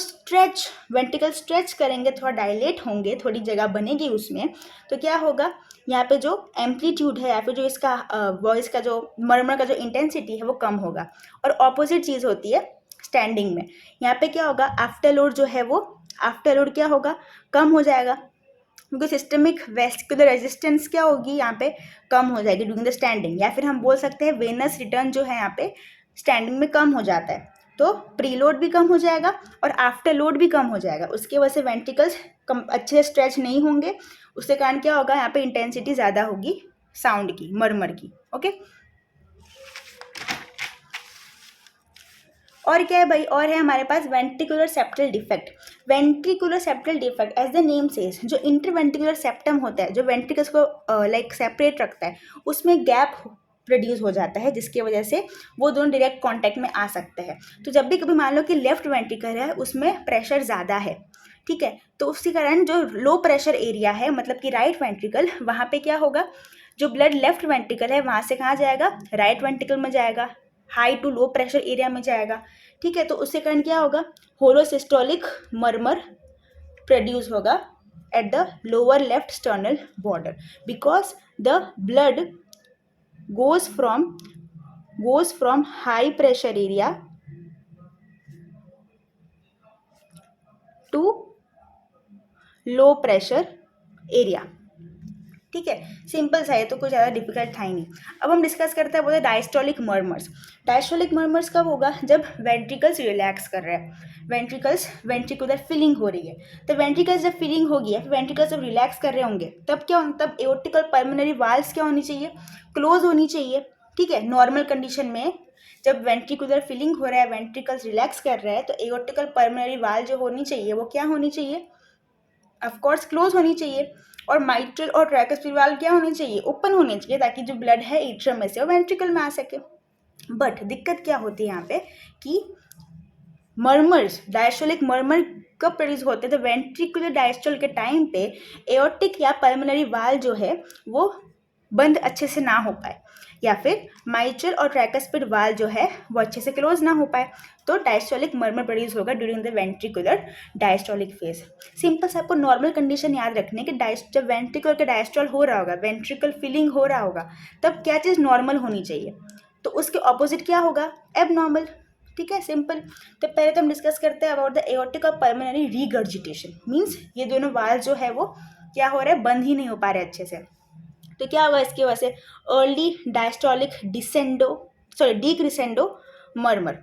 वेंट्रिकल स्ट्रेच करेंगे, थोड़ा डायलेट होंगे, थोड़ी जगह बनेगी उसमें, तो क्या होगा, यहाँ पे जो एम्पलीट्यूड है या फिर जो इसका वॉइस का जो मर्मर का जो इंटेंसिटी है वो कम होगा। और ऑपोजिट चीज़ होती है स्टैंडिंग में, यहाँ पे क्या होगा, आफ्टर लोड जो है वो आफ्टर लोड क्या होगा, कम हो जाएगा, क्योंकि सिस्टमिक वेस्कुलर रेजिस्टेंस क्या होगी, यहाँ पे कम हो जाएगी ड्यूरिंग द स्टैंडिंग, या फिर हम बोल सकते हैं वेनस रिटर्न जो है यहाँ पे स्टैंडिंग में कम हो जाता है, तो प्रीलोड भी कम हो जाएगा और आफ्टर लोड भी कम हो जाएगा। उसके वजह से वेंट्रिकल्स अच्छे से स्ट्रेच नहीं होंगे, उसके कारण क्या होगा, यहाँ पे इंटेंसिटी ज़्यादा होगी साउंड की, मरमर की। ओके, और क्या है भाई, और है हमारे पास ventricular septal defect. Ventricular septal defect as the name says, जो इंटरवेंट्रिकुलर सेप्टम होता है, जो वेंट्रिकल्स को लाइक सेपरेट रखता है, उसमें गैप प्रोड्यूस हो जाता है, जिसकी वजह से वो दोनों डायरेक्ट कांटेक्ट में आ सकते हैं। तो जब भी कभी मान लो कि लेफ्ट वेंट्रिकल है उसमें प्रेशर ज़्यादा है, ठीक है, तो उसके कारण जो लो प्रेशर एरिया है, मतलब कि राइट वेंट्रिकल, वहाँ पे क्या होगा, जो ब्लड लेफ्ट वेंट्रिकल है वहाँ से कहाँ जाएगा, राइट वेंट्रिकल में जाएगा, high to low pressure area में जाएगा। ठीक है, तो उसके कारण क्या होगा, होलोसिस्टोलिक मर्मर प्रोड्यूस होगा at the lower left sternal border because the blood goes from high pressure area to low pressure area. ठीक है, सिंपल सा है, तो कुछ ज़्यादा डिफिकल्ट था ही नहीं. अब हम डिस्कस करते हैं बोले डायस्टोलिक मर्मर्स. डायस्टोलिक मर्मर्स कब होगा? जब वेंट्रिकल्स रिलैक्स कर रहे हैं, वेंट्रिकुलर फिलिंग हो रही है. तो वेंट्रिकल्स जब फिलिंग होगी या फिर वेंट्रिकल्स जब रिलैक्स कर रहे होंगे तब क्या तब एओर्टिकल पल्मोनरी वाल्व्स क्या होनी चाहिए? क्लोज होनी चाहिए. ठीक है, नॉर्मल कंडीशन में जब वेंट्रिकुलर फिलिंग हो रहा है, वेंट्रिकल्स रिलैक्स कर रहे हैं, तो एओर्टिकल पल्मोनरी वाल्व जो होनी चाहिए वो क्या होनी चाहिए? ऑफ कोर्स क्लोज होनी चाहिए. और माइट्रल और ट्रैकिस्पिड वाल्व क्या होनी चाहिए? ओपन होनी चाहिए, ताकि जो ब्लड है एट्रियम में से वो वेंट्रिकल में आ सके. बट दिक्कत क्या होती है यहाँ पे कि मर्मर्स, डायस्टोलिक मर्मर कब प्रोड्यूस होते हैं? तो वेंट्रिकुलर डायस्टोल के टाइम पे एओर्टिक या पल्मोनरी वाल्व जो है वो बंद अच्छे से ना हो पाए, या फिर माइट्रल और ट्रैकिस्पिड वाल्व जो है वो अच्छे से क्लोज ना हो पाए, तो डायस्टोलिक मर्मर प्रोड्यूस होगा during the ventricular diastolic phase. Simple से आपको नॉर्मल कंडीशन याद रखने कि जब वेंट्रिकुलर का डायस्टोल हो रहा होगा, वेंट्रिकल फिलिंग हो रहा होगा, तब क्या चीज़ नॉर्मल होनी चाहिए, तो उसके ऑपोजिट क्या होगा? एबनॉर्मल. ठीक है, सिंपल. तो पहले तो हम डिस्कस करते हैं अबाउट द एओर्टिक और पल्मोनरी रीगर्जिटेशन. मीन्स ये दोनों वाल्व जो है वो क्या हो रहा है? बंद ही नहीं हो पा रहे अच्छे से. तो क्या होगा इसकी वजह से? Early diastolic decrescendo murmur.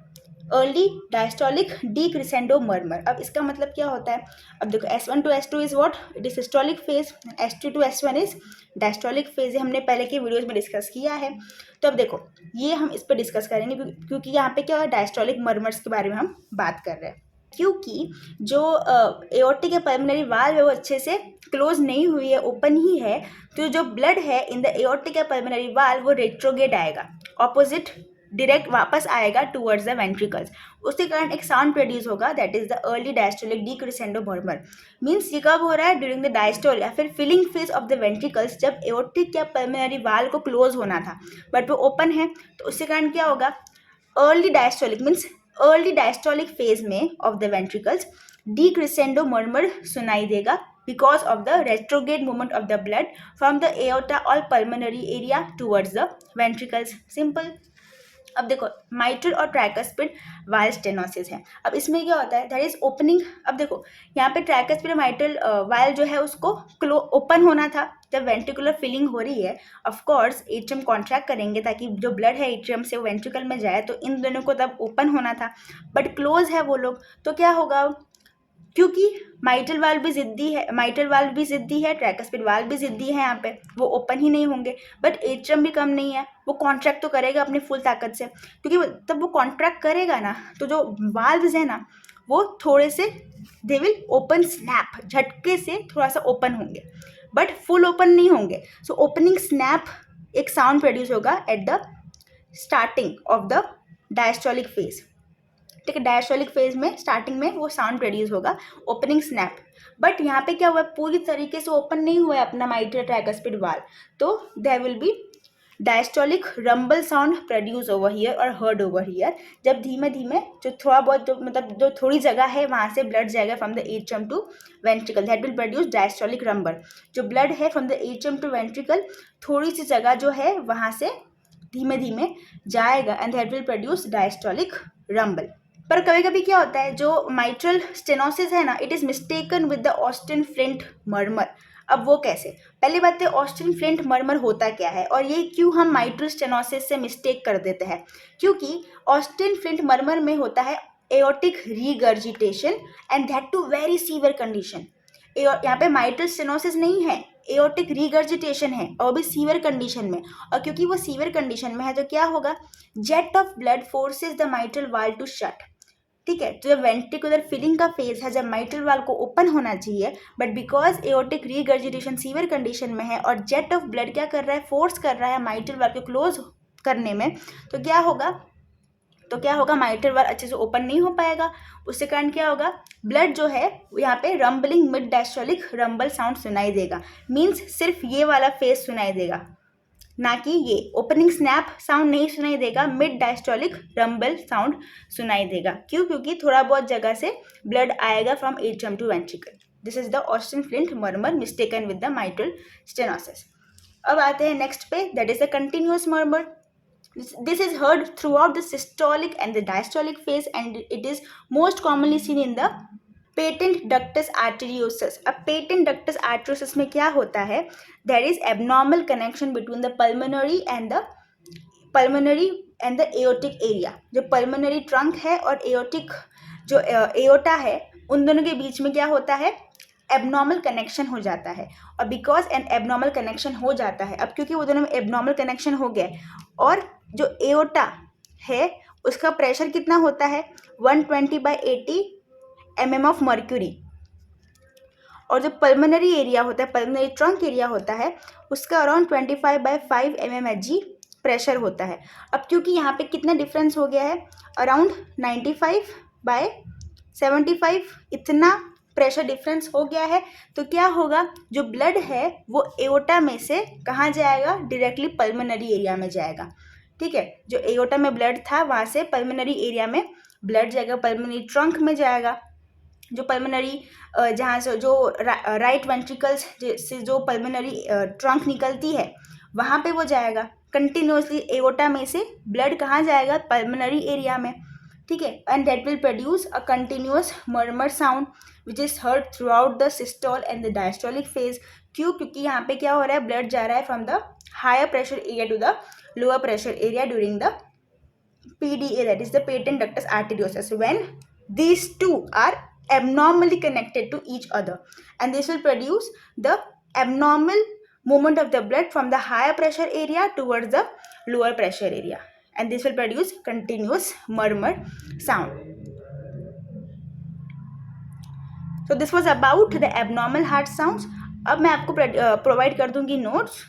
Early diastolic decrescendo murmur. अब इसका मतलब क्या होता है? अब देखो S1 to S2 is what? It is systolic phase. S2 to S1 is diastolic phase. हमने पहले के वीडियोज में डिस्कस किया है. तो अब देखो ये हम इस पर डिस्कस करेंगे क्योंकि यहाँ पे क्या है, डायस्टोलिक मर्मर्स के बारे में हम बात कर रहे हैं. क्योंकि जो एओर्टिक या पल्मोनरी वाल्व है वो अच्छे से क्लोज नहीं हुई है, ओपन ही है, तो जो ब्लड है इन द एओर्टिक या पल्मोनरी वाल्व वो रेट्रोगेट आएगा, ऑपोजिट डायरेक्ट वापस आएगा टुवर्ड्स द वेंट्रिकल्स. उसके कारण एक साउंड प्रोड्यूस होगा, that is the early diastolic decrescendo murmur. Means ये कब हो रहा है? ड्यूरिंग द डायस्टोल या फिर filling phase of the ventricles, जब एओर्टिक या पल्मोनरी वाल्व को क्लोज होना था बट वो ओपन है, तो उसके कारण क्या होगा? Early diastolic means early diastolic phase में ऑफ द वेंट्रिकल्स डिक्रिसेंडो मर्मर सुनाई देगा because of the retrograde movement of the blood from the aorta or pulmonary area towards the ventricles. Simple. अब देखो माइट्रल और ट्राइकस्पिड वाल्व स्टेनोसिस है. अब इसमें क्या होता है? That is opening. अब देखो यहाँ पे ट्राइकस्पिड माइट्रल वाल्व जो है उसको ओपन होना था जब वेंट्रिकुलर फिलिंग हो रही है. ऑफ कोर्स एट्रियम कॉन्ट्रैक्ट करेंगे ताकि जो ब्लड है एट्रियम से वो वेंट्रिकल में जाए, तो इन दोनों को तब ओपन होना था, बट क्लोज है वो लोग. तो क्या होगा? क्योंकि माइट्रल वाल्व भी जिद्दी है, ट्राइकस्पिड वाल्व भी जिद्दी है, यहाँ पे वो ओपन ही नहीं होंगे. बट एट्रियम भी कम नहीं है, वो कॉन्ट्रैक्ट तो करेगा अपनी फुल ताकत से, क्योंकि तब वो कॉन्ट्रैक्ट करेगा ना, तो जो वाल्व्स है ना वो थोड़े से दे विल ओपन स्नैप, झटके से थोड़ा सा ओपन होंगे, बट फुल ओपन नहीं होंगे. सो ओपनिंग स्नैप एक साउंड प्रोड्यूस होगा at the starting of the diastolic phase. ठीक है, डायस्टोलिक फेज में स्टार्टिंग में वो साउंड प्रोड्यूस होगा, ओपनिंग स्नैप. बट यहाँ पे क्या हुआ? पूरी तरीके से ओपन नहीं हुआ है अपना माइट्रल ट्राइकस्पिड वाल्व, तो there will be diastolic rumble sound produce over here और हर्ड ओवर हियर. जब धीमे धीमे जो थोड़ा बहुत जो थोड़ी जगह है वहाँ से ब्लड जाएगा from the atrium to ventricle, that will produce diastolic rumble. जो ब्लड है from the atrium to ventricle, थोड़ी सी जगह जो है वहाँ से धीमे धीमे जाएगा and that will produce diastolic rumble. पर कभी कभी क्या होता है, जो माइट्रल स्टेनोसिस है ना, it is mistaken with the Austin Flint murmur. अब वो कैसे? पहली बात है ऑस्टिन फ्लिंट मर्मर होता क्या है और ये क्यों हम माइट्रल स्टेनोसिस से मिस्टेक कर देते हैं? क्योंकि ऑस्टिन फ्लिंट मर्मर में होता है aortic regurgitation and that too very severe condition. यहाँ पे माइट्रल स्टेनोसिस नहीं है, एओर्टिक रीगर्जिटेशन है और भी सीवियर कंडीशन में. और क्योंकि वो सीवियर कंडीशन में है तो क्या होगा? Jet of blood forces the mitral valve to shut. ठीक है, तो जब वेंट्रिकुलर फिलिंग का फेज है, जब माइट्रल वाल्व को ओपन होना चाहिए, but because aortic regurgitation severe condition में है और जेट ऑफ ब्लड क्या कर रहा है? फोर्स कर रहा है माइट्रल वाल्व को क्लोज करने में, तो क्या होगा? माइट्रल वाल्व अच्छे से ओपन नहीं हो पाएगा. उसके कारण क्या होगा? ब्लड जो है यहाँ पे rambling mid diastolic rumble sound सुनाई देगा. मीन्स सिर्फ ये वाला फेज सुनाई देगा, ना कि ये ओपनिंग स्नैप साउंड नहीं सुनाई देगा, मिड डायस्टोलिक रंबल साउंड सुनाई देगा. क्यों? क्योंकि थोड़ा बहुत जगह से ब्लड आएगा from atrium to ventricle. This is the Austin Flint murmur mistaken with the mitral stenosis. अब आते हैं नेक्स्ट पे, that is the continuous murmur. This is heard throughout the systolic and the diastolic phase, and it is most commonly seen in the patent ductus arteriosus. अब patent ductus arteriosus में क्या होता है? There is abnormal connection between the pulmonary and the aortic area. जो pulmonary trunk है और aortic जो aorta है, उन दोनों के बीच में क्या होता है? एबनॉर्मल कनेक्शन हो जाता है. और बिकॉज एन एबनॉर्मल कनेक्शन हो जाता है, अब क्योंकि वो दोनों में एबनॉर्मल कनेक्शन हो गया और जो एओटा है उसका प्रेशर कितना होता है 120/80 mm ऑफ मर्क्यूरी, और जो पल्मोनरी एरिया होता है, पल्मोनरी ट्रंक एरिया होता है, उसका अराउंड 25/5 mmHg प्रेशर होता है. अब क्योंकि यहाँ पे कितना डिफरेंस हो गया है, अराउंड 95/75 इतना प्रेशर डिफरेंस हो गया है, तो क्या होगा, जो ब्लड है वो एओटा में से कहाँ जाएगा, डायरेक्टली पल्मोनरी एरिया में जाएगा. ठीक है, जो एओटा में ब्लड था वहाँ से पल्मोनरी एरिया में ब्लड जाएगा, पल्मोनरी ट्रंक में जाएगा. जो पल्मोनरी जहाँ से जो राइट वेंट्रिकल्स से जो पल्मोनरी ट्रंक निकलती है वहाँ पे वो जाएगा. कंटिन्यूसली एओटा में से ब्लड कहाँ जाएगा, पल्मोनरी एरिया में. ठीक है, and that will produce a continuous murmur sound which is heard through out the systole and the diastolic phase. क्यों? क्योंकि यहाँ पे क्या हो रहा है, ब्लड जा रहा है from the higher pressure area to the lower pressure area during the PDA, that is the patent ductus arteriosus, when these two are abnormally connected to each other, and this will produce the abnormal movement of the blood from the higher pressure area towards the lower pressure area, and this will produce continuous murmur sound. So this was about the abnormal heart sounds. अब मैं आपको provide कर दूंगी notes.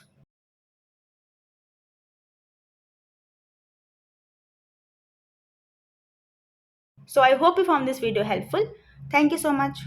So I hope you found this video helpful. Thank you so much.